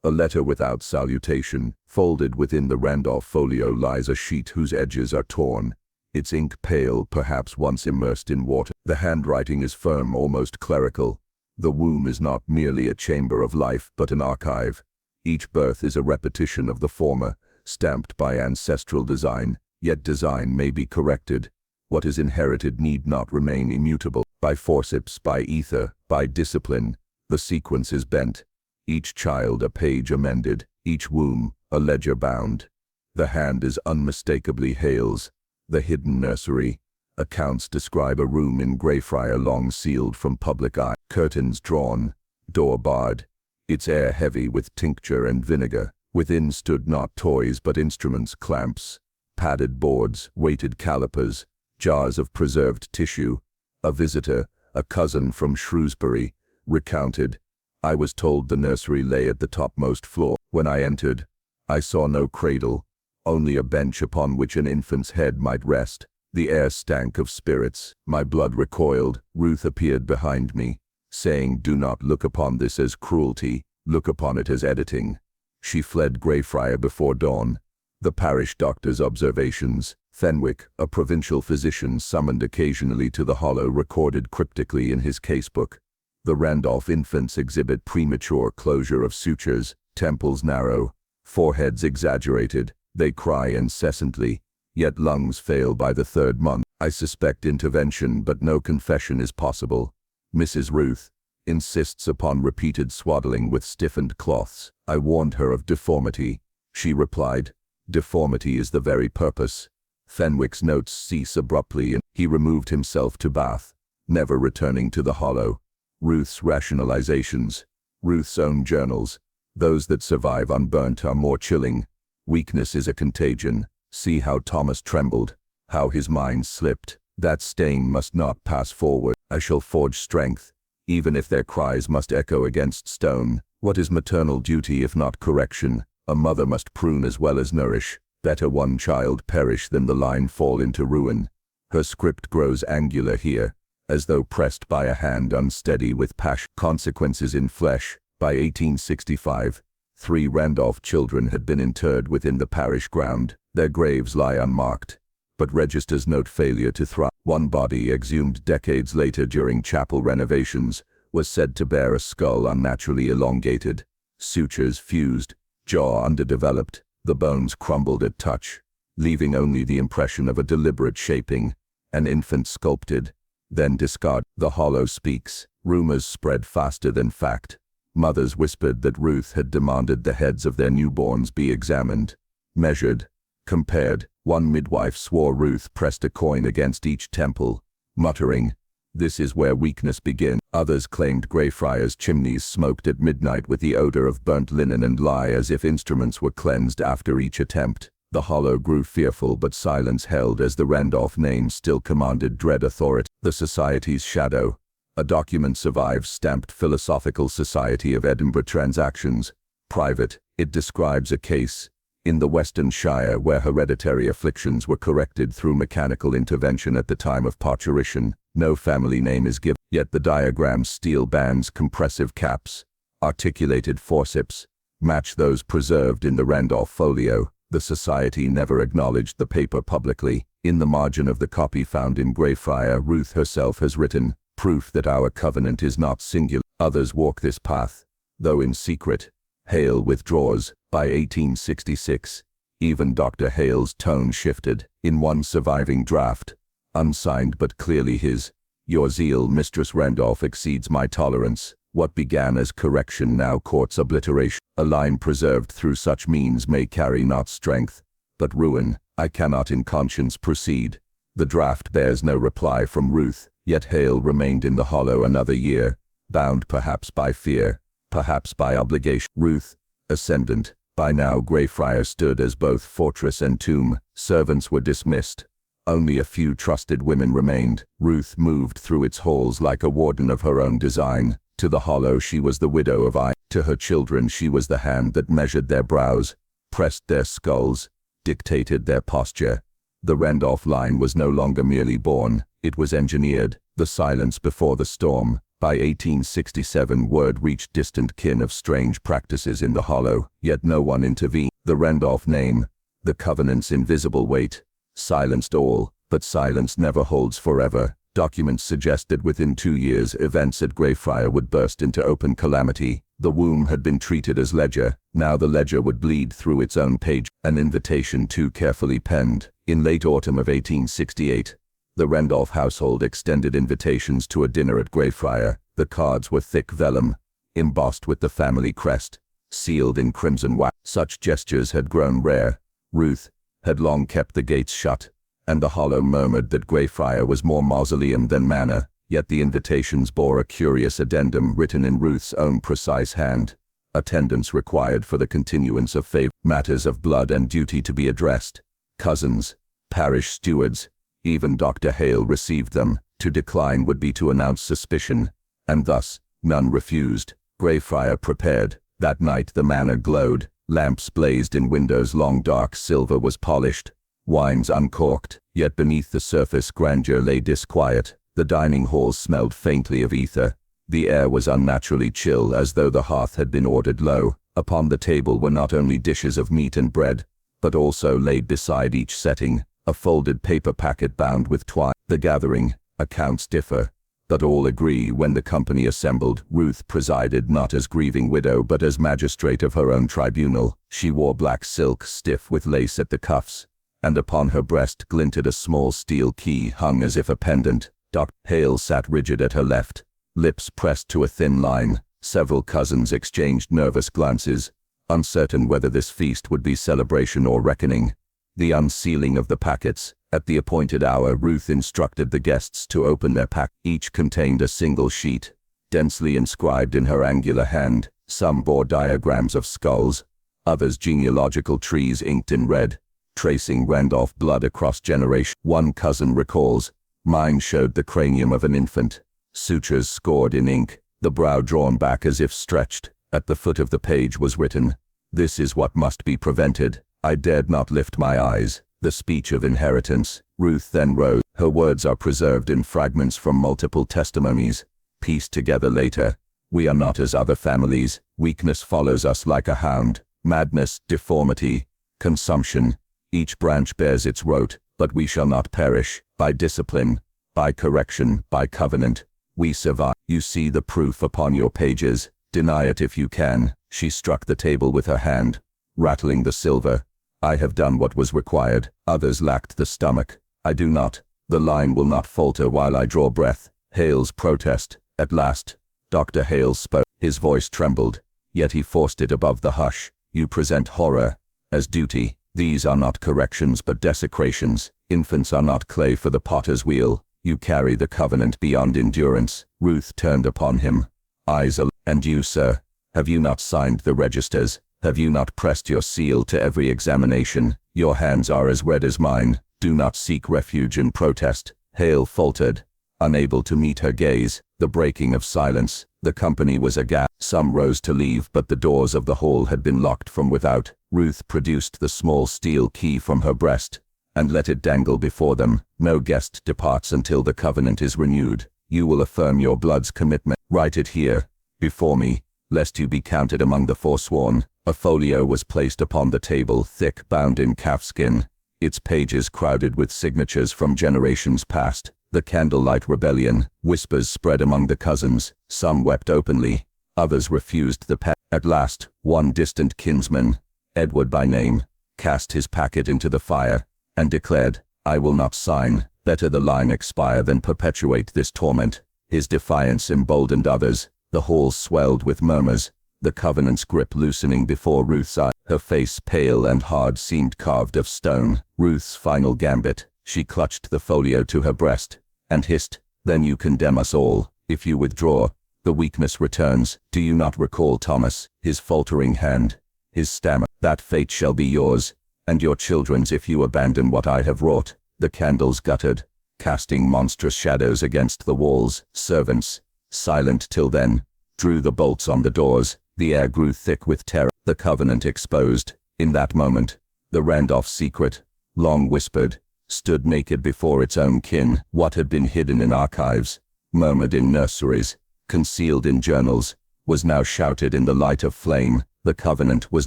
A letter without salutation. Folded within the Randolph folio lies a sheet whose edges are torn, its ink pale, perhaps once immersed in water. The handwriting is firm, almost clerical. The womb is not merely a chamber of life, but an archive. Each birth is a repetition of the former, stamped by ancestral design, yet design may be corrected. What is inherited need not remain immutable. By forceps, by ether, by discipline, the sequence is bent. Each child a page amended, each womb a ledger bound. The hand is unmistakably Hale's. The hidden nursery. Accounts describe a room in Greyfriar long sealed from public eye. Curtains drawn, door barred, its air heavy with tincture and vinegar. Within stood not toys but instruments, clamps, padded boards, weighted calipers, jars of preserved tissue. A visitor, a cousin from Shrewsbury, recounted, "I was told the nursery lay at the topmost floor. When I entered, I saw no cradle, only a bench upon which an infant's head might rest. The air stank of spirits. My blood recoiled. Ruth appeared behind me, saying, "Do not look upon this as cruelty, look upon it as editing." She fled Greyfriar before dawn. The parish doctor's observations. Fenwick, a provincial physician summoned occasionally to the Hollow, recorded cryptically in his casebook. The Randolph infants exhibit premature closure of sutures, temples narrow, foreheads exaggerated, they cry incessantly, yet lungs fail by the 3rd month. I suspect intervention, but no confession is possible. Mrs. Ruth insists upon repeated swaddling with stiffened cloths. I warned her of deformity. She replied, "Deformity is the very purpose." Fenwick's notes cease abruptly, and he removed himself to Bath, never returning to the Hollow. Ruth's rationalizations. Ruth's own journals. Those that survive unburnt are more chilling. Weakness is a contagion. See how Thomas trembled, how his mind slipped. That stain must not pass forward. I shall forge strength, even if their cries must echo against stone. What is maternal duty if not correction? A mother must prune as well as nourish. Better one child perish than the line fall into ruin. Her script grows angular here, as though pressed by a hand unsteady with passion. Consequences in flesh. By 1865, 3 Randolph children had been interred within the parish ground. Their graves lie unmarked, but registers note failure to thrive. One body, exhumed decades later during chapel renovations, was said to bear a skull unnaturally elongated, sutures fused, jaw underdeveloped, the bones crumbled at touch, leaving only the impression of a deliberate shaping. An infant sculpted, then discarded. The Hollow speaks. Rumors spread faster than fact. Mothers whispered that Ruth had demanded the heads of their newborns be examined, measured, compared. One midwife swore Ruth pressed a coin against each temple, muttering, "This is where weakness begins." Others claimed Greyfriars' chimneys smoked at midnight with the odor of burnt linen and lie as if instruments were cleansed after each attempt. The Hollow grew fearful, but silence held as the Randolph name still commanded dread authority. The Society's shadow. A document survives stamped Philosophical Society of Edinburgh Transactions. Private. It describes a case in the Western Shire where hereditary afflictions were corrected through mechanical intervention at the time of parturition. No family name is given, yet the diagrams, steel bands, compressive caps, articulated forceps, match those preserved in the Randolph folio. The Society never acknowledged the paper publicly. In the margin of the copy found in Greyfriar, Ruth herself has written, "Proof that our covenant is not singular." Others walk this path, though in secret. Hale withdraws. By 1866, even Dr. Hale's tone shifted. In one surviving draft, unsigned but clearly his, "Your zeal, Mistress Randolph, exceeds my tolerance. What began as correction now courts obliteration. A line preserved through such means may carry not strength, but ruin. I cannot in conscience proceed." The draft bears no reply from Ruth, yet Hale remained in the Hollow another year, bound perhaps by fear, perhaps by obligation. Ruth, ascendant. By now Greyfriar stood as both fortress and tomb. Servants were dismissed. Only a few trusted women remained. Ruth moved through its halls like a warden of her own design. To the Hollow she was the widow of iron. To her children she was the hand that measured their brows, pressed their skulls, dictated their posture. The Randolph line was no longer merely born, it was engineered. The silence before the storm. By 1867 word reached distant kin of strange practices in the Hollow, yet no one intervened. The Randolph name, the covenant's invisible weight, silenced all, but silence never holds forever. Documents suggested within 2 years events at Greyfriar would burst into open calamity. The womb had been treated as ledger, now the ledger would bleed through its own page. An invitation too carefully penned. In late autumn of 1868, the Randolph household extended invitations to a dinner at Greyfriar. The cards were thick vellum, embossed with the family crest, sealed in crimson wax. Such gestures had grown rare. Ruth had long kept the gates shut, and the Hollow murmured that Greyfriar was more mausoleum than manor. Yet the invitations bore a curious addendum written in Ruth's own precise hand. Attendance required for the continuance of favor. Matters of blood and duty to be addressed. Cousins, parish stewards, even Dr. Hale received them. To decline would be to announce suspicion, and thus none refused. Greyfriar prepared. That night the manor glowed. Lamps blazed in windows, long dark silver was polished, wines uncorked, yet beneath the surface grandeur lay disquiet. The dining hall smelled faintly of ether, The air was unnaturally chill, as though the hearth had been ordered low. Upon the table were not only dishes of meat and bread, but also laid beside each setting, a folded paper packet bound with twine. The gathering, accounts differ, but all agree when the company assembled, Ruth presided not as grieving widow but as magistrate of her own tribunal. She wore black silk stiff with lace at the cuffs, and upon her breast glinted a small steel key hung as if a pendant. Dr. Hale sat rigid at her left, lips pressed to a thin line. Several cousins exchanged nervous glances, uncertain whether this feast would be celebration or reckoning. The unsealing of the packets. At the appointed hour, Ruth instructed the guests to open their pack. Each contained a single sheet, densely inscribed in her angular hand. Some bore diagrams of skulls, others genealogical trees inked in red, tracing Randolph blood across generations. One cousin recalls, "Mine showed the cranium of an infant, sutures scored in ink, the brow drawn back as if stretched. At the foot of the page was written, 'This is what must be prevented.' I dared not lift my eyes." The speech of inheritance. Ruth then rose. Her words are preserved in fragments from multiple testimonies, pieced together later. "We are not as other families. Weakness follows us like a hound. Madness, deformity, consumption. Each branch bears its root, but we shall not perish. By discipline, by correction, by covenant, we survive. You see the proof upon your pages. Deny it if you can." She struck the table with her hand, rattling the silver. "I have done what was required. Others lacked the stomach. I do not. The line will not falter while I draw breath." Hale's protest. At last, Dr. Hale spoke. His voice trembled, yet he forced it above the hush. "You present horror as duty. These are not corrections but desecrations. Infants are not clay for the potter's wheel. You carry the covenant beyond endurance." Ruth turned upon him, eyes alight. "And you, sir, have you not signed the registers? Have you not pressed your seal to every examination? Your hands are as red as mine. Do not seek refuge in protest." Hale faltered, unable to meet her gaze. The breaking of silence. The company was aghast. Some rose to leave, but the doors of the hall had been locked from without. Ruth produced the small steel key from her breast, and let it dangle before them. "No guest departs until the covenant is renewed. You will affirm your blood's commitment. Write it here, before me, lest you be counted among the forsworn." A folio was placed upon the table, thick, bound in calfskin, its pages crowded with signatures from generations past. The candlelight rebellion. Whispers spread among the cousins. Some wept openly, others refused the pact. At last, one distant kinsman, Edward by name, cast his packet into the fire, and declared, "I will not sign. Better the line expire than perpetuate this torment." His defiance emboldened others. The hall swelled with murmurs, the covenant's grip loosening before Ruth's eye. Her face, pale and hard, seemed carved of stone. Ruth's final gambit. She clutched the folio to her breast, and hissed, "Then you condemn us all. If you withdraw, the weakness returns. Do you not recall Thomas, his faltering hand, his stammer? That fate shall be yours, and your children's if you abandon what I have wrought." The candles guttered, casting monstrous shadows against the walls. Servants, silent till then, drew the bolts on the doors. The air grew thick with terror. The covenant exposed. In that moment, the Randolph secret, long whispered, stood naked before its own kin. What had been hidden in archives, murmured in nurseries, concealed in journals, was now shouted in the light of flame. The covenant was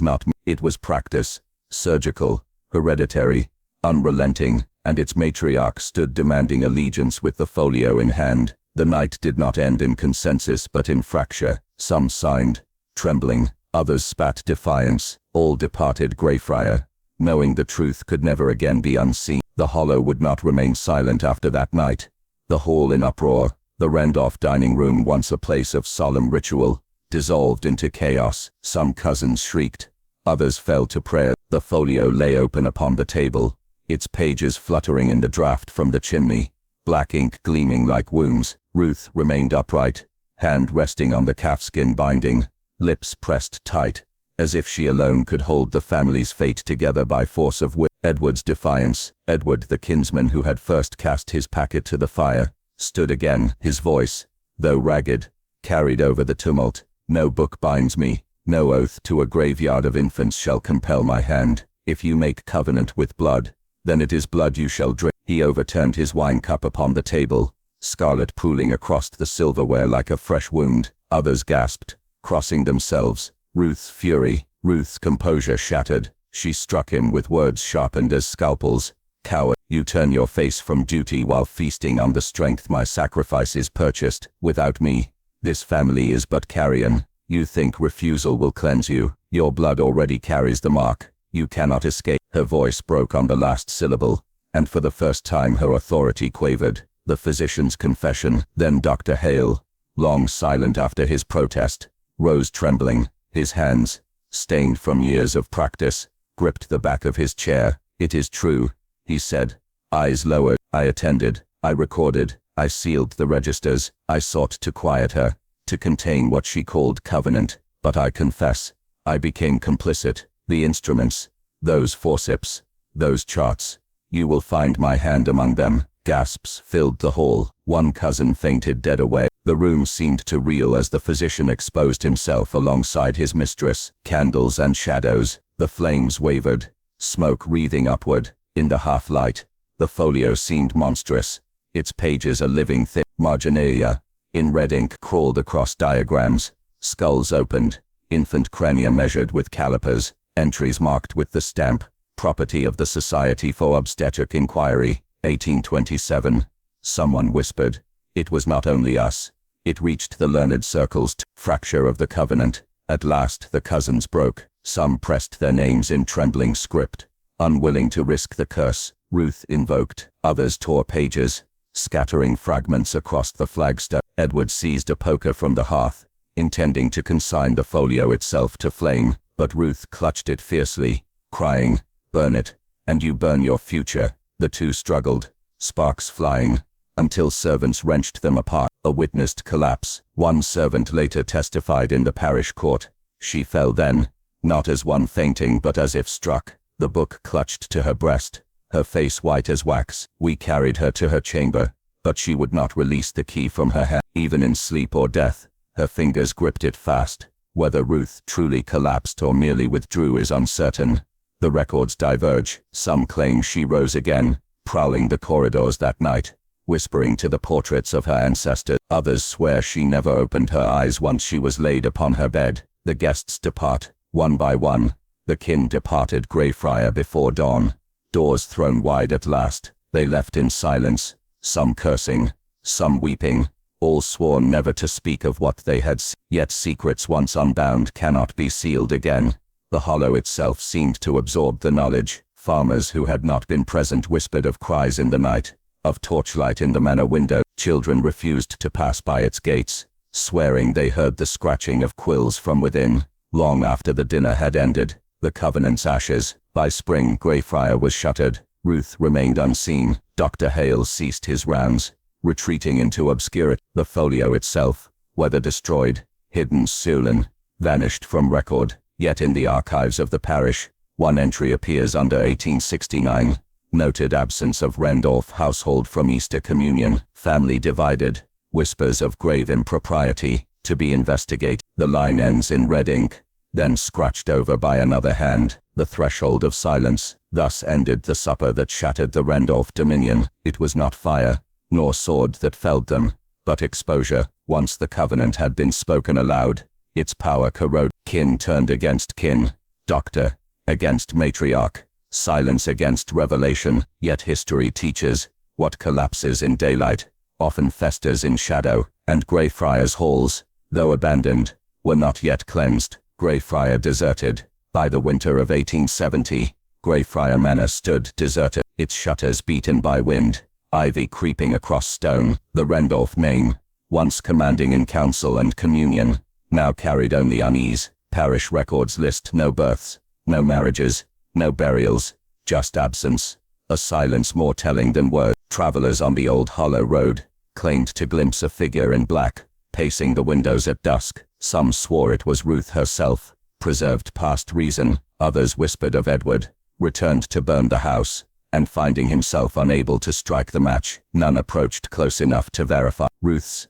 not myth. It was practice, surgical, hereditary, unrelenting, and its matriarch stood demanding allegiance with the folio in hand. The night did not end in consensus but in fracture. Some signed, trembling, others spat defiance. All departed Greyfriar, knowing the truth could never again be unseen. The Hollow would not remain silent after that night. The hall in uproar, the Randolph dining room, once a place of solemn ritual, dissolved into chaos. Some cousins shrieked, others fell to prayer. The folio lay open upon the table, its pages fluttering in the draught from the chimney, black ink gleaming like wounds. Ruth remained upright, hand resting on the calfskin binding, lips pressed tight, as if she alone could hold the family's fate together by force of will. Edward's defiance. Edward, the kinsman who had first cast his packet to the fire, stood again. His voice, though ragged, carried over the tumult. "No book binds me, no oath to a graveyard of infants shall compel my hand. If you make covenant with blood, then it is blood you shall drink." He overturned his wine cup upon the table, scarlet pooling across the silverware like a fresh wound. Others gasped, crossing themselves. Ruth's fury, Ruth's composure shattered. She struck him with words sharpened as scalpels. Coward, you turn your face from duty while feasting on the strength my sacrifice is purchased. Without me, this family is but carrion. You think refusal will cleanse you. Your blood already carries the mark. You cannot escape. Her voice broke on the last syllable, and for the first time her authority quavered. The physician's confession. Then Dr. Hale, long silent after his protest, rose trembling. His hands, stained from years of practice, gripped the back of his chair. It is true, he said, eyes lowered. I attended, I recorded, I sealed the registers. I sought to quiet her, to contain what she called covenant. But I confess, I became complicit. The instruments, those forceps, those charts, you will find my hand among them. Gasps filled the hall. One cousin fainted dead away. The room seemed to reel as the physician exposed himself alongside his mistress. Candles and shadows, the flames wavered, smoke wreathing upward. In the half-light, the folio seemed monstrous, its pages a living thing. Marginalia, in red ink, crawled across diagrams. Skulls opened, infant crania measured with calipers, entries marked with the stamp, property of the Society for Obstetric Inquiry, 1827. Someone whispered. It was not only us. It reached the learned circles. Fracture of the covenant. At last the cousins broke. Some pressed their names in trembling script, unwilling to risk the curse. Ruth invoked. Others tore pages, scattering fragments across the flagstone. Edward seized a poker from the hearth, intending to consign the folio itself to flame, but Ruth clutched it fiercely, crying, "Burn it, and you burn your future." The two struggled, sparks flying, until servants wrenched them apart. A witnessed collapse. One servant later testified in the parish court. She fell then, not as one fainting but as if struck, the book clutched to her breast, her face white as wax. We carried her to her chamber, but she would not release the key from her hand. Even in sleep or death, her fingers gripped it fast. Whether Ruth truly collapsed or merely withdrew is uncertain. The records diverge. Some claim she rose again, prowling the corridors that night, whispering to the portraits of her ancestors. Others swear she never opened her eyes once she was laid upon her bed. The guests depart, one by one. The kin departed Greyfriar before dawn. Doors thrown wide at last, they left in silence, some cursing, some weeping, all sworn never to speak of what they had seen. Yet secrets once unbound cannot be sealed again. The hollow itself seemed to absorb the knowledge. Farmers who had not been present whispered of cries in the night, of torchlight in the manor window. Children refused to pass by its gates, swearing they heard the scratching of quills from within. Long after the dinner had ended, the covenant's ashes. By spring, Greyfriar was shuttered. Ruth remained unseen. Dr. Hale ceased his rounds, retreating into obscurity. The folio itself, whether destroyed, hidden, stolen, vanished from record. Yet in the archives of the parish, one entry appears under 1869. Noted absence of Randolph household from Easter communion. Family divided. Whispers of grave impropriety, to be investigated. The line ends in red ink, then scratched over by another hand. The threshold of silence. Thus ended the supper that shattered the Randolph dominion. It was not fire, nor sword that felled them, but exposure. Once the covenant had been spoken aloud, its power corroded. Kin turned against kin, doctor against matriarch, silence against revelation. Yet history teaches, what collapses in daylight often festers in shadow, and Greyfriar's halls, though abandoned, were not yet cleansed. Greyfriar deserted. By the winter of 1870, Greyfriar Manor stood deserted, its shutters beaten by wind, ivy creeping across stone. The Randolph name, once commanding in council and communion, now carried only unease. Parish records list no births, no marriages, no burials, just absence, a silence more telling than words. Travelers on the old hollow road claimed to glimpse a figure in black, pacing the windows at dusk. Some swore it was Ruth herself, preserved past reason. Others whispered of Edward, returned to burn the house, and finding himself unable to strike the match. None approached close enough to verify. Ruth's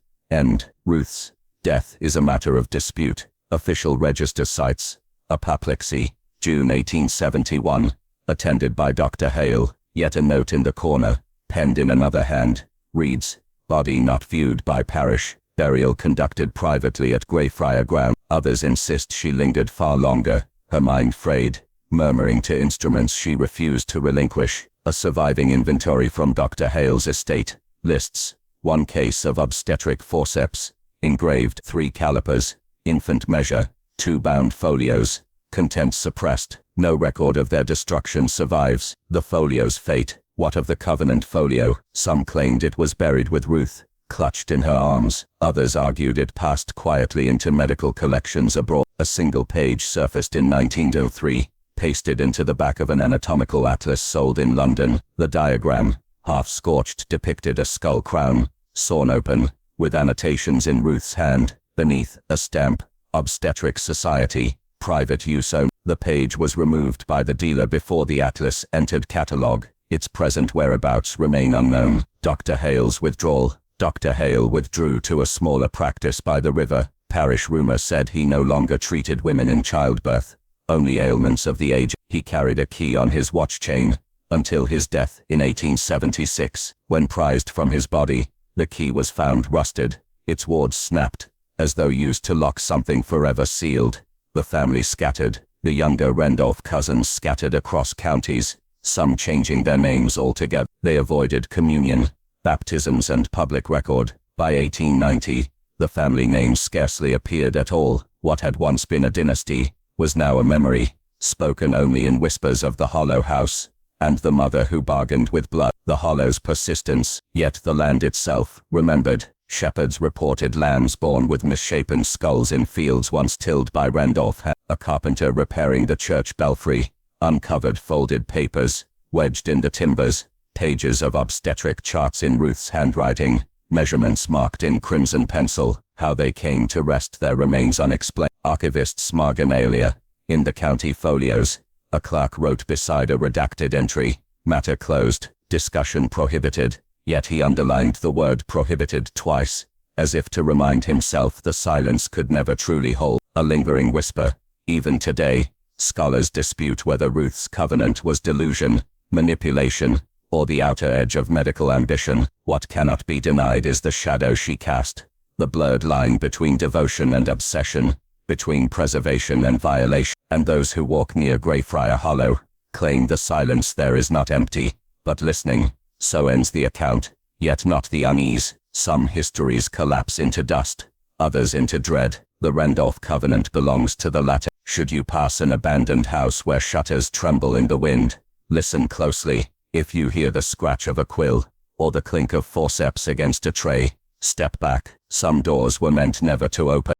death is a matter of dispute. Official register cites apoplexy, June 1871, attended by Dr. Hale. Yet a note in the corner, penned in another hand, reads, Body not viewed by parish. Burial conducted privately at Greyfriar Ground. Others insist she lingered far longer, her mind frayed, murmuring to instruments she refused to relinquish. A surviving inventory from Dr. Hale's estate lists 1 case of obstetric forceps, engraved 3 calipers, infant measure, 2 bound folios, contents suppressed. No record of their destruction survives. The folio's fate. What of the Covenant folio? Some claimed it was buried with Ruth, clutched in her arms. Others argued it passed quietly into medical collections abroad. A single page surfaced in 1903, pasted into the back of an anatomical atlas sold in London. The diagram, half-scorched, depicted a skull crown, sawn open, with annotations in Ruth's hand. Beneath, a stamp, Obstetric Society, private use only. The page was removed by the dealer before the atlas entered catalogue. Its present whereabouts remain unknown. Dr. Hale's withdrawal. Dr. Hale withdrew to a smaller practice by the river. Parish rumor said he no longer treated women in childbirth, only ailments of the age. He carried a key on his watch chain until his death in 1876. When prized from his body, the key was found rusted, its wards snapped, as though used to lock something forever sealed. The family scattered. The younger Randolph cousins scattered across counties, some changing their names altogether. They avoided communion, baptisms and public record. By 1890, the family name scarcely appeared at all. What had once been a dynasty was now a memory, spoken only in whispers of the Hollow House, and the mother who bargained with blood. The Hollow's persistence, yet the land itself, remembered. Shepherds reported lambs born with misshapen skulls in fields once tilled by Randolph. A carpenter repairing the church belfry, uncovered folded papers, wedged in the timbers, pages of obstetric charts in Ruth's handwriting, measurements marked in crimson pencil. How they came to rest their remains unexplained. Archivists' marginalia. In the county folios, a clerk wrote beside a redacted entry, matter closed, discussion prohibited, yet he underlined the word prohibited twice, as if to remind himself the silence could never truly hold. A lingering whisper. Even today, scholars dispute whether Ruth's covenant was delusion, manipulation, or the outer edge of medical ambition. What cannot be denied is the shadow she cast, the blurred line between devotion and obsession, between preservation and violation. And those who walk near Greyfriar Hollow claim the silence there is not empty, but listening. So ends the account, yet not the unease. Some histories collapse into dust, others into dread. The Randolph covenant belongs to the latter. Should you pass an abandoned house where shutters tremble in the wind, listen closely. If you hear the scratch of a quill, or the clink of forceps against a tray, step back. Some doors were meant never to open.